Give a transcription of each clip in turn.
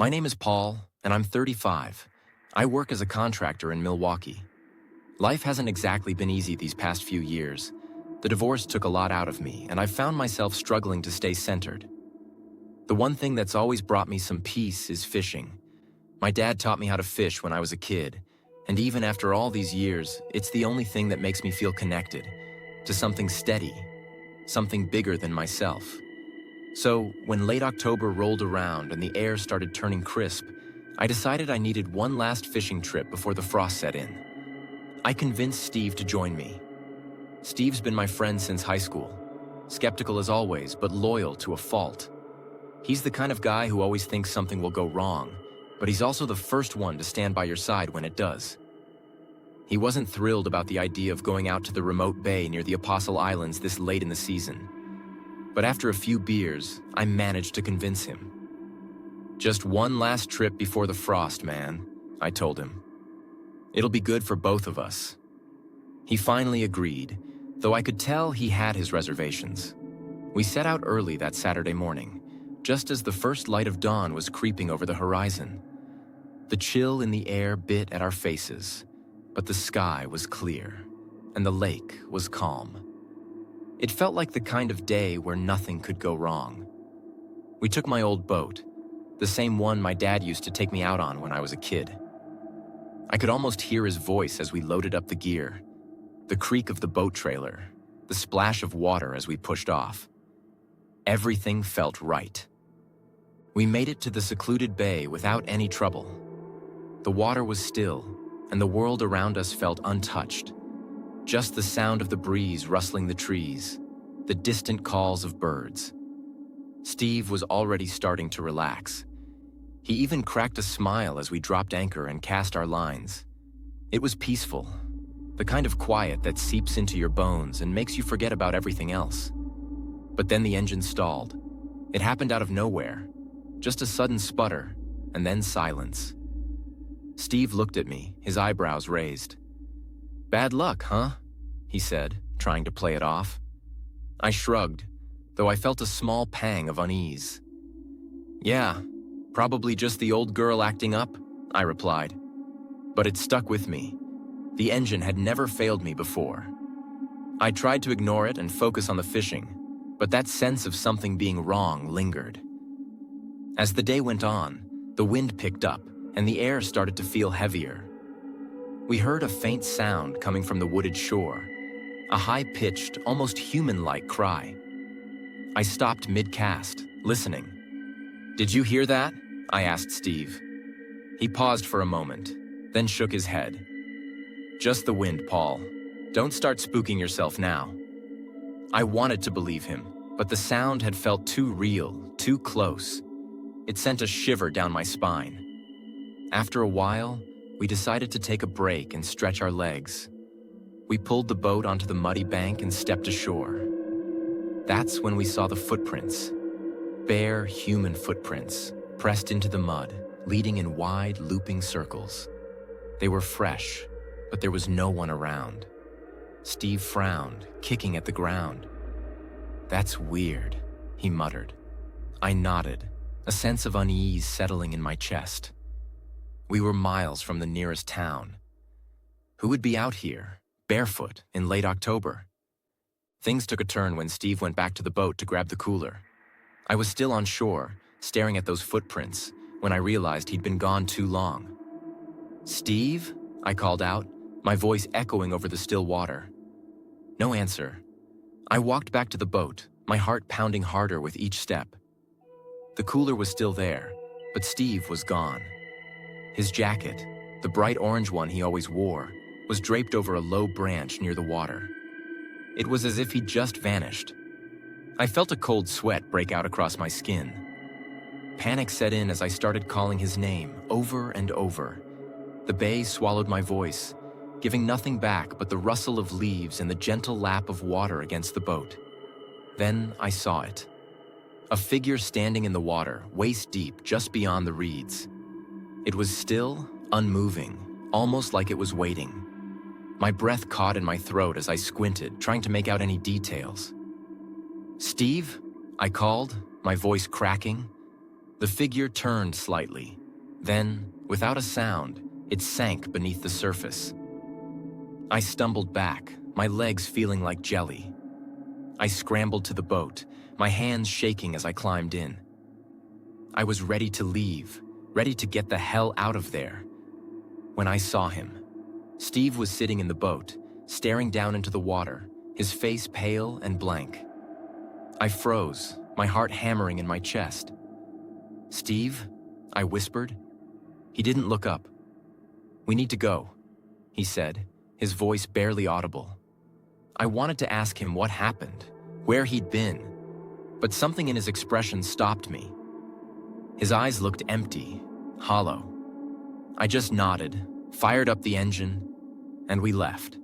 My name is Paul, and I'm 35. I work as a contractor in Milwaukee. Life hasn't exactly been easy these past few years. The divorce took a lot out of me, and I've found myself struggling to stay centered. The one thing that's always brought me some peace is fishing. My dad taught me how to fish when I was a kid, and even after all these years, it's the only thing that makes me feel connected to something steady, something bigger than myself. So, when late October rolled around and the air started turning crisp, I decided I needed one last fishing trip before the frost set in. I convinced Steve to join me. Steve's been my friend since high school, skeptical as always, but loyal to a fault. He's the kind of guy who always thinks something will go wrong, but he's also the first one to stand by your side when it does. He wasn't thrilled about the idea of going out to the remote bay near the Apostle Islands this late in the season. But after a few beers, I managed to convince him. "Just one last trip before the frost, man," I told him. "It'll be good for both of us." He finally agreed, though I could tell he had his reservations. We set out early that Saturday morning, just as the first light of dawn was creeping over the horizon. The chill in the air bit at our faces, but the sky was clear, and the lake was calm. It felt like the kind of day where nothing could go wrong. We took my old boat, the same one my dad used to take me out on when I was a kid. I could almost hear his voice as we loaded up the gear, the creak of the boat trailer, the splash of water as we pushed off. Everything felt right. We made it to the secluded bay without any trouble. The water was still, and the world around us felt untouched. Just the sound of the breeze rustling the trees, the distant calls of birds. Steve was already starting to relax. He even cracked a smile as we dropped anchor and cast our lines. It was peaceful, the kind of quiet that seeps into your bones and makes you forget about everything else. But then the engine stalled. It happened out of nowhere, just a sudden sputter, and then silence. Steve looked at me, his eyebrows raised. "Bad luck, huh?" he said, trying to play it off. I shrugged, though I felt a small pang of unease. "Yeah, probably just the old girl acting up," I replied. But it stuck with me. The engine had never failed me before. I tried to ignore it and focus on the fishing, but that sense of something being wrong lingered. As the day went on, the wind picked up, and the air started to feel heavier. We heard a faint sound coming from the wooded shore, a high-pitched, almost human-like cry. I stopped mid-cast, listening. "Did you hear that?" I asked Steve. He paused for a moment, then shook his head. "Just the wind, Paul. Don't start spooking yourself now." I wanted to believe him, but the sound had felt too real, too close. It sent a shiver down my spine. After a while, we decided to take a break and stretch our legs. We pulled the boat onto the muddy bank and stepped ashore. That's when we saw the footprints. Bare human footprints, pressed into the mud, leading in wide, looping circles. They were fresh, but there was no one around. Steve frowned, kicking at the ground. "That's weird," he muttered. I nodded, a sense of unease settling in my chest. We were miles from the nearest town. Who would be out here, barefoot, in late October? Things took a turn when Steve went back to the boat to grab the cooler. I was still on shore, staring at those footprints, when I realized he'd been gone too long. "Steve?" I called out, my voice echoing over the still water. No answer. I walked back to the boat, my heart pounding harder with each step. The cooler was still there, but Steve was gone. His jacket, the bright orange one he always wore, was draped over a low branch near the water. It was as if he'd just vanished. I felt a cold sweat break out across my skin. Panic set in as I started calling his name over and over. The bay swallowed my voice, giving nothing back but the rustle of leaves and the gentle lap of water against the boat. Then I saw it. A figure standing in the water, waist deep, just beyond the reeds. It was still, unmoving, almost like it was waiting. My breath caught in my throat as I squinted, trying to make out any details. "Steve?" I called, my voice cracking. The figure turned slightly. Then, without a sound, it sank beneath the surface. I stumbled back, my legs feeling like jelly. I scrambled to the boat, my hands shaking as I climbed in. I was ready to leave, ready to get the hell out of there, when I saw him. Steve was sitting in the boat, staring down into the water, his face pale and blank. I froze, my heart hammering in my chest. "Steve?" I whispered. He didn't look up. "We need to go," he said, his voice barely audible. I wanted to ask him what happened, where he'd been, but something in his expression stopped me. His eyes looked empty, hollow. I just nodded, fired up the engine, and we left.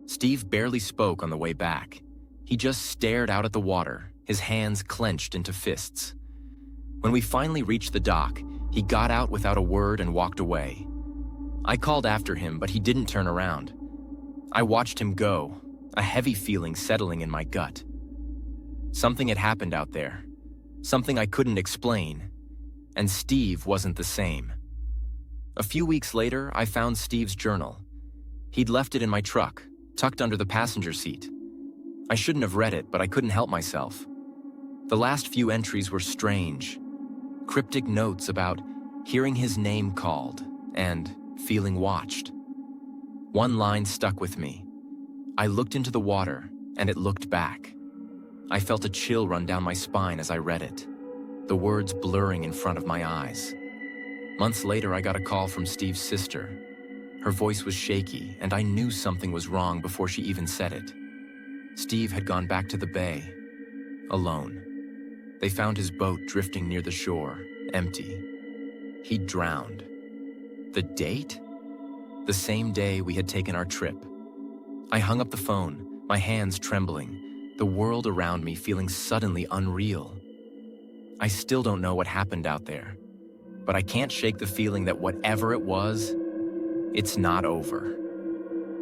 Steve barely spoke on the way back. He just stared out at the water, his hands clenched into fists. When we finally reached the dock, he got out without a word and walked away. I called after him, but he didn't turn around. I watched him go, a heavy feeling settling in my gut. Something had happened out there, something I couldn't explain, and Steve wasn't the same. A few weeks later, I found Steve's journal. He'd left it in my truck, tucked under the passenger seat. I shouldn't have read it, but I couldn't help myself. The last few entries were strange. Cryptic notes about hearing his name called and feeling watched. One line stuck with me. I looked into the water, and it looked back. I felt a chill run down my spine as I read it, the words blurring in front of my eyes. Months later, I got a call from Steve's sister. Her voice was shaky, and I knew something was wrong before she even said it. Steve had gone back to the bay, alone. They found his boat drifting near the shore, empty. He'd drowned. The date? The same day we had taken our trip. I hung up the phone, my hands trembling, the world around me feeling suddenly unreal. I still don't know what happened out there, but I can't shake the feeling that whatever it was, it's not over.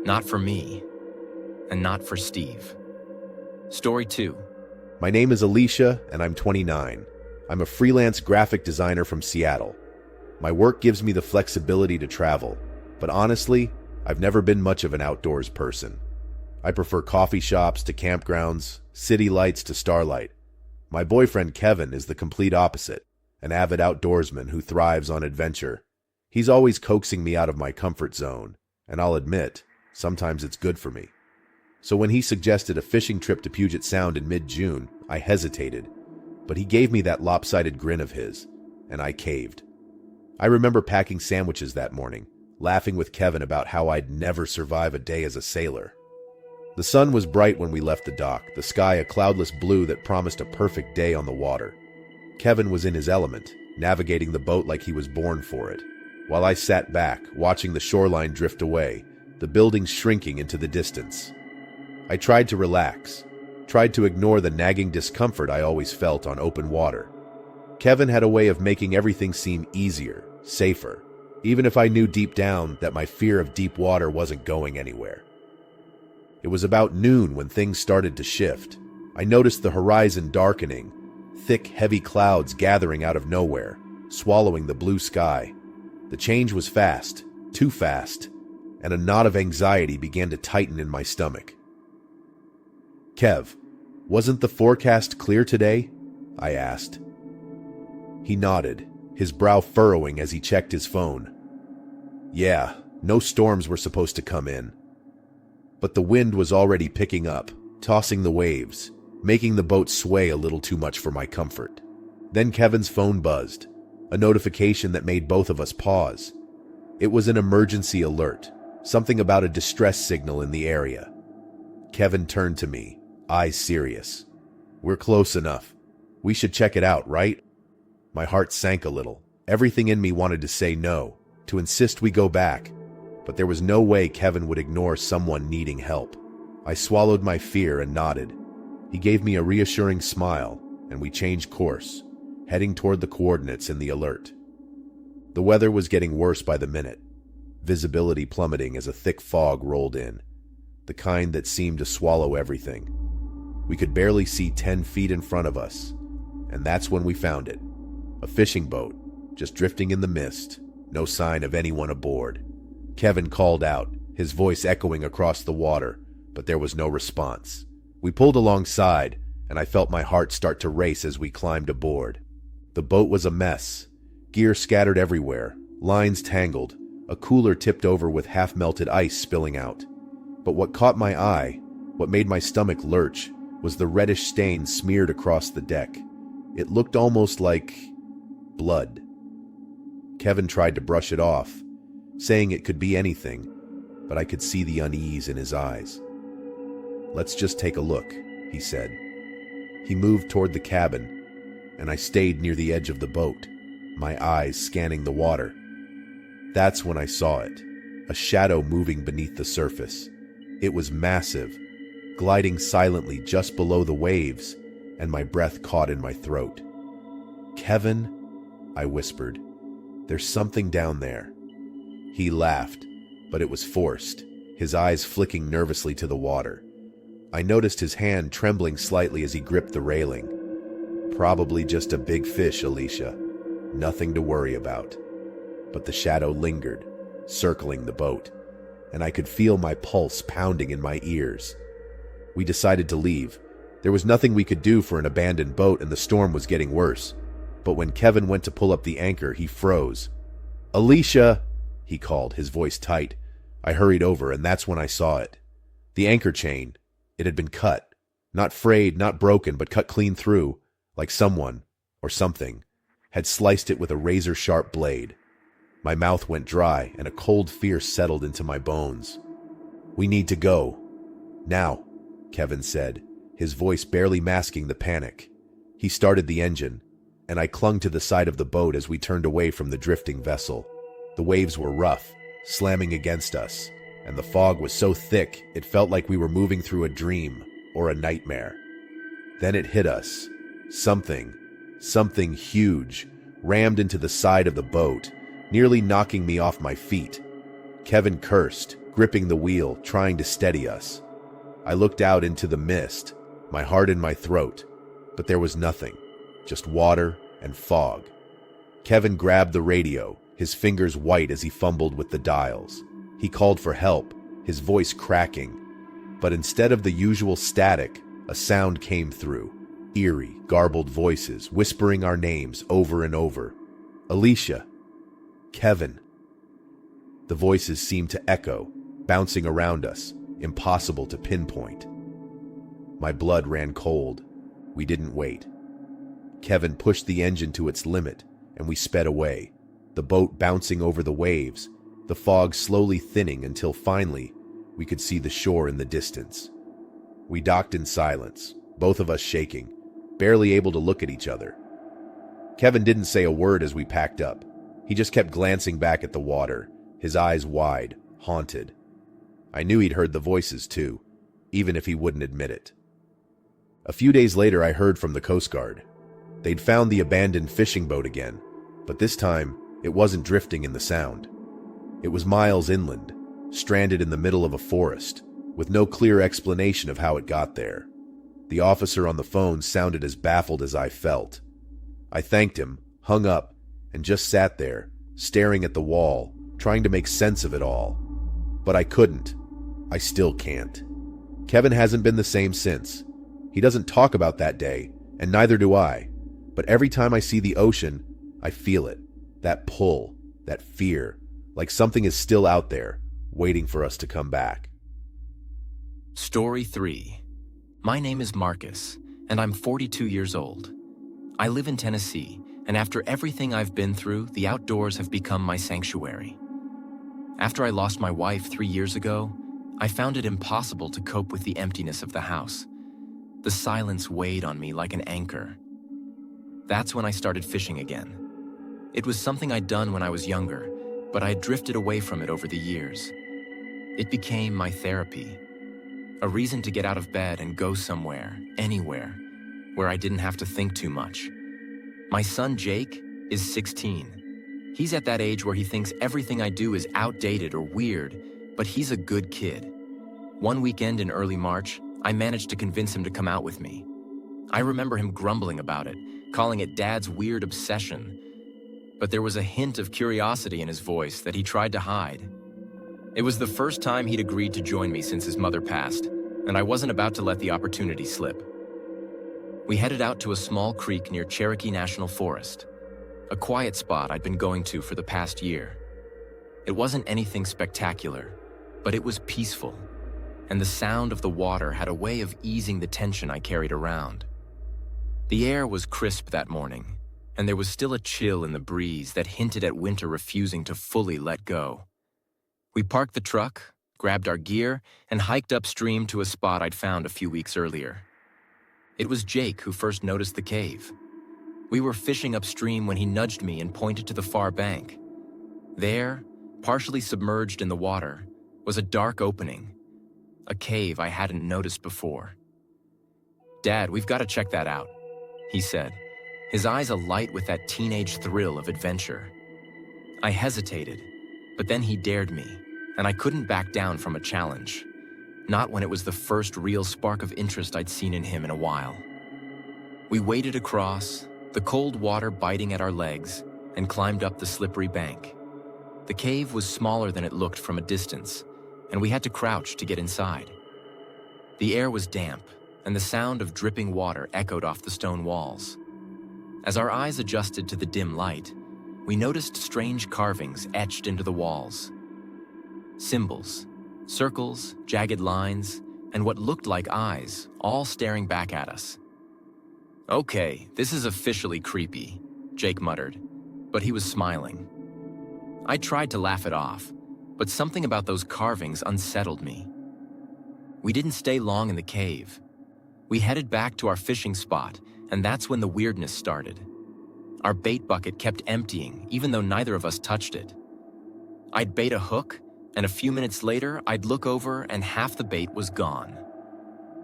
Not for me, and not for Steve. Story 2. My name is Alicia, and I'm 29. I'm a freelance graphic designer from Seattle. My work gives me the flexibility to travel, but honestly, I've never been much of an outdoors person. I prefer coffee shops to campgrounds, city lights to starlight. My boyfriend Kevin is the complete opposite, an avid outdoorsman who thrives on adventure. He's always coaxing me out of my comfort zone, and I'll admit, sometimes it's good for me. So when he suggested a fishing trip to Puget Sound in mid-June, I hesitated, but he gave me that lopsided grin of his, and I caved. I remember packing sandwiches that morning, laughing with Kevin about how I'd never survive a day as a sailor. The sun was bright when we left the dock, the sky a cloudless blue that promised a perfect day on the water. Kevin was in his element, navigating the boat like he was born for it, while I sat back, watching the shoreline drift away, the buildings shrinking into the distance. I tried to relax, tried to ignore the nagging discomfort I always felt on open water. Kevin had a way of making everything seem easier, safer, even if I knew deep down that my fear of deep water wasn't going anywhere. It was about noon when things started to shift. I noticed the horizon darkening, thick, heavy clouds gathering out of nowhere, swallowing the blue sky. The change was fast, too fast, and a knot of anxiety began to tighten in my stomach. "Kev, wasn't the forecast clear today?" I asked. He nodded, his brow furrowing as he checked his phone. "Yeah, no storms were supposed to come in." But the wind was already picking up, tossing the waves, making the boat sway a little too much for my comfort. Then Kevin's phone buzzed, a notification that made both of us pause. It was an emergency alert, something about a distress signal in the area. Kevin turned to me, eyes serious. "We're close enough. We should check it out, right?" My heart sank a little. Everything in me wanted to say no, to insist we go back, but there was no way Kevin would ignore someone needing help. I swallowed my fear and nodded. He gave me a reassuring smile, and we changed course, heading toward the coordinates in the alert. The weather was getting worse by the minute, visibility plummeting as a thick fog rolled in, the kind that seemed to swallow everything. We could barely see 10 feet in front of us, and that's when we found it. A fishing boat, just drifting in the mist, no sign of anyone aboard. Kevin called out, his voice echoing across the water, but there was no response. We pulled alongside, and I felt my heart start to race as we climbed aboard. The boat was a mess. Gear scattered everywhere, lines tangled, a cooler tipped over with half-melted ice spilling out. But what caught my eye, what made my stomach lurch, was the reddish stain smeared across the deck. It looked almost like blood. Kevin tried to brush it off, saying it could be anything, but I could see the unease in his eyes. "Let's just take a look," he said. He moved toward the cabin, and I stayed near the edge of the boat, my eyes scanning the water. That's when I saw it, a shadow moving beneath the surface. It was massive, gliding silently just below the waves, and my breath caught in my throat. "Kevin," I whispered, "there's something down there." He laughed, but it was forced, his eyes flicking nervously to the water. I noticed his hand trembling slightly as he gripped the railing. "Probably just a big fish, Alicia. Nothing to worry about." But the shadow lingered, circling the boat, and I could feel my pulse pounding in my ears. We decided to leave. There was nothing we could do for an abandoned boat, and the storm was getting worse. But when Kevin went to pull up the anchor, he froze. "Alicia!" he called, his voice tight. I hurried over, and that's when I saw it. The anchor chain. It had been cut. Not frayed, not broken, but cut clean through, like someone, or something, had sliced it with a razor-sharp blade. My mouth went dry, and a cold fear settled into my bones. "We need to go. Now," Kevin said, his voice barely masking the panic. He started the engine, and I clung to the side of the boat as we turned away from the drifting vessel. The waves were rough, slamming against us, and the fog was so thick it felt like we were moving through a dream or a nightmare. Then it hit us. Something huge, rammed into the side of the boat, nearly knocking me off my feet. Kevin cursed, gripping the wheel, trying to steady us. I looked out into the mist, my heart in my throat, but there was nothing, just water and fog. Kevin grabbed the radio, his fingers white as he fumbled with the dials. He called for help, his voice cracking, but instead of the usual static, a sound came through. Eerie, garbled voices, whispering our names over and over. "Alicia! Kevin!" The voices seemed to echo, bouncing around us, impossible to pinpoint. My blood ran cold. We didn't wait. Kevin pushed the engine to its limit, and we sped away, the boat bouncing over the waves, the fog slowly thinning until finally we could see the shore in the distance. We docked in silence, both of us shaking, barely able to look at each other. Kevin didn't say a word as we packed up. He just kept glancing back at the water, his eyes wide, haunted. I knew he'd heard the voices too, even if he wouldn't admit it. A few days later, I heard from the Coast Guard. They'd found the abandoned fishing boat again, but this time it wasn't drifting in the Sound. It was miles inland, stranded in the middle of a forest, with no clear explanation of how it got there. The officer on the phone sounded as baffled as I felt. I thanked him, hung up, and just sat there, staring at the wall, trying to make sense of it all. But I couldn't. I still can't. Kevin hasn't been the same since. He doesn't talk about that day, and neither do I. But every time I see the ocean, I feel it. That pull, that fear, like something is still out there, waiting for us to come back. Story 3. My name is Marcus, and I'm 42 years old. I live in Tennessee, and after everything I've been through, the outdoors have become my sanctuary. After I lost my wife 3 years ago, I found it impossible to cope with the emptiness of the house. The silence weighed on me like an anchor. That's when I started fishing again. It was something I'd done when I was younger, but I had drifted away from it over the years. It became my therapy, a reason to get out of bed and go somewhere, anywhere, where I didn't have to think too much. My son Jake is 16. He's at that age where he thinks everything I do is outdated or weird, but he's a good kid. One weekend in early March, I managed to convince him to come out with me. I remember him grumbling about it, calling it Dad's weird obsession, but there was a hint of curiosity in his voice that he tried to hide. It was the first time he'd agreed to join me since his mother passed, and I wasn't about to let the opportunity slip. We headed out to a small creek near Cherokee National Forest, a quiet spot I'd been going to for the past year. It wasn't anything spectacular, but it was peaceful, and the sound of the water had a way of easing the tension I carried around. The air was crisp that morning, and there was still a chill in the breeze that hinted at winter refusing to fully let go. We parked the truck, grabbed our gear, and hiked upstream to a spot I'd found a few weeks earlier. It was Jake who first noticed the cave. We were fishing upstream when he nudged me and pointed to the far bank. There, partially submerged in the water, was a dark opening, a cave I hadn't noticed before. "Dad, we've got to check that out," he said, his eyes alight with that teenage thrill of adventure. I hesitated, but then he dared me, and I couldn't back down from a challenge. Not when it was the first real spark of interest I'd seen in him in a while. We waded across, the cold water biting at our legs, and climbed up the slippery bank. The cave was smaller than it looked from a distance, and we had to crouch to get inside. The air was damp, and the sound of dripping water echoed off the stone walls. As our eyes adjusted to the dim light, we noticed strange carvings etched into the walls. Symbols, circles, jagged lines, and what looked like eyes, all staring back at us. "Okay, this is officially creepy," Jake muttered, but he was smiling. I tried to laugh it off, but something about those carvings unsettled me. We didn't stay long in the cave. We headed back to our fishing spot, and that's when the weirdness started. Our bait bucket kept emptying, even though neither of us touched it. I'd bait a hook, and a few minutes later, I'd look over and half the bait was gone.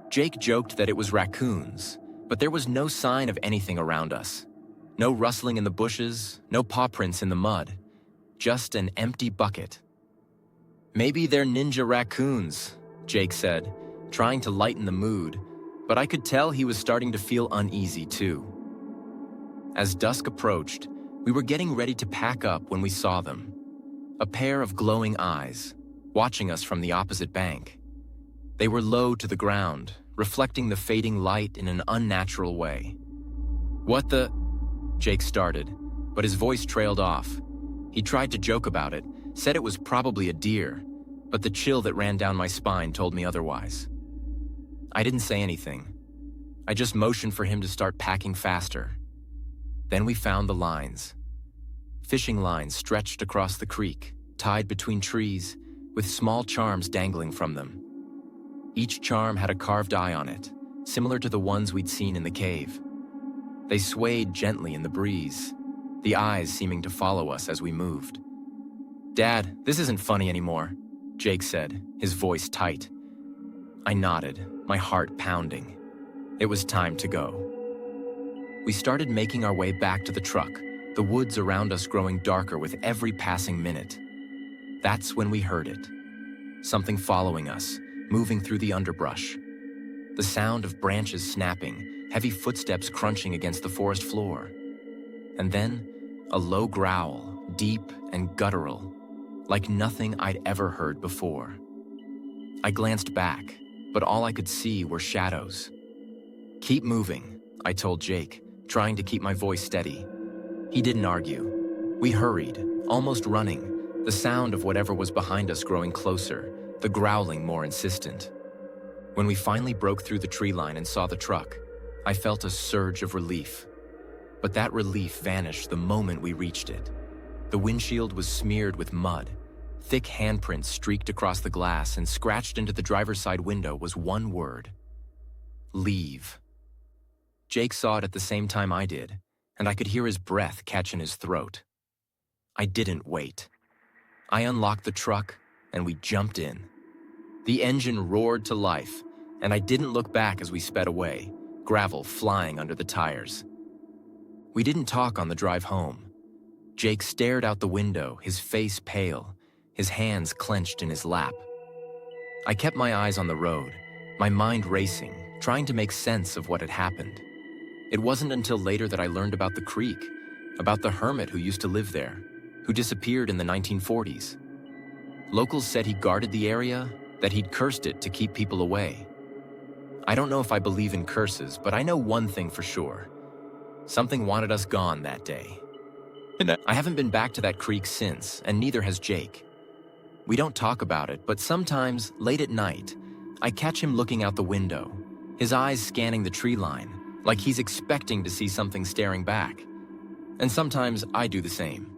Jake joked that it was raccoons, but there was no sign of anything around us. No rustling in the bushes, no paw prints in the mud, just an empty bucket. "Maybe they're ninja raccoons," Jake said, trying to lighten the mood, but I could tell he was starting to feel uneasy too. As dusk approached, we were getting ready to pack up when we saw them. A pair of glowing eyes, watching us from the opposite bank. They were low to the ground, reflecting the fading light in an unnatural way. "What the?" Jake started, but his voice trailed off. He tried to joke about it, said it was probably a deer, but the chill that ran down my spine told me otherwise. I didn't say anything. I just motioned for him to start packing faster. Then we found the lines. Fishing lines stretched across the creek, tied between trees, with small charms dangling from them. Each charm had a carved eye on it, similar to the ones we'd seen in the cave. They swayed gently in the breeze, the eyes seeming to follow us as we moved. "Dad, this isn't funny anymore," Jake said, his voice tight. I nodded, my heart pounding. It was time to go. We started making our way back to the truck, the woods around us growing darker with every passing minute. That's when we heard it. Something following us, moving through the underbrush. The sound of branches snapping, heavy footsteps crunching against the forest floor. And then, a low growl, deep and guttural, like nothing I'd ever heard before. I glanced back, but all I could see were shadows. "Keep moving," I told Jake, trying to keep my voice steady. He didn't argue. We hurried, almost running, the sound of whatever was behind us growing closer, the growling more insistent. When we finally broke through the tree line and saw the truck, I felt a surge of relief. But that relief vanished the moment we reached it. The windshield was smeared with mud. Thick handprints streaked across the glass, and scratched into the driver's side window was one word: leave. Jake saw it at the same time I did, and I could hear his breath catch in his throat. I didn't wait. I unlocked the truck, and we jumped in. The engine roared to life, and I didn't look back as we sped away, gravel flying under the tires. We didn't talk on the drive home. Jake stared out the window, his face pale, his hands clenched in his lap. I kept my eyes on the road, my mind racing, trying to make sense of what had happened. It wasn't until later that I learned about the creek, about the hermit who used to live there, who disappeared in the 1940s. Locals said he guarded the area, that he'd cursed it to keep people away. I don't know if I believe in curses, but I know one thing for sure. Something wanted us gone that day. I haven't been back to that creek since, and neither has Jake. We don't talk about it, but sometimes, late at night, I catch him looking out the window, his eyes scanning the tree line, like he's expecting to see something staring back. And sometimes I do the same.